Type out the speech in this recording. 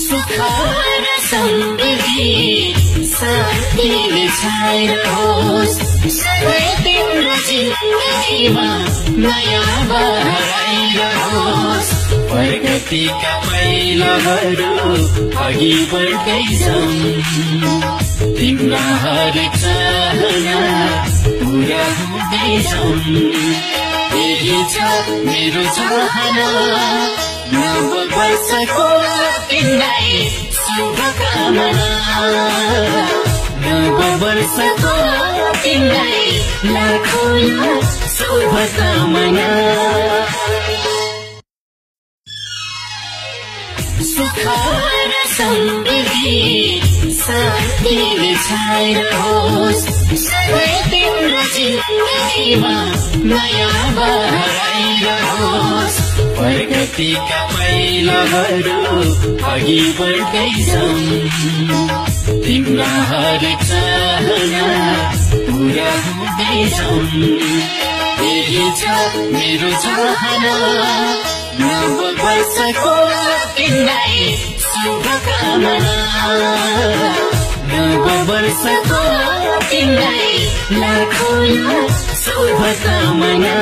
सुख र समृद्धि शान्तिले छाइरहोस् सधैँ तिम्रो जिन्दगीमा नयाँ बहार आइरहोस् प्रगतिका पाइलाहरू अघि बढ्दैछन् तिम्रा हरेक चाहना पूरा हुँदैछन् यही छ मेरो चाहना नव वर्षको तिमीलाई शुभकामना नव वर्षको तिमीलाई लाखौँ शुभकामना सुख र समृद्धि शान्तिले छाइरहोस् सधैँ तिम्रो जिन्दगीमा नयाँ बहार आइरहोस् प्रगतिका पाइलाहरू अघि बढ्दैछन् तिम्रा हरेक चाहना पूरा हुँदैछन् यही छ मेरो चाहना नव वर्षको तिमीलाई शुभकामना नव वर्षको तिमीलाई लाखौँ शुभकामना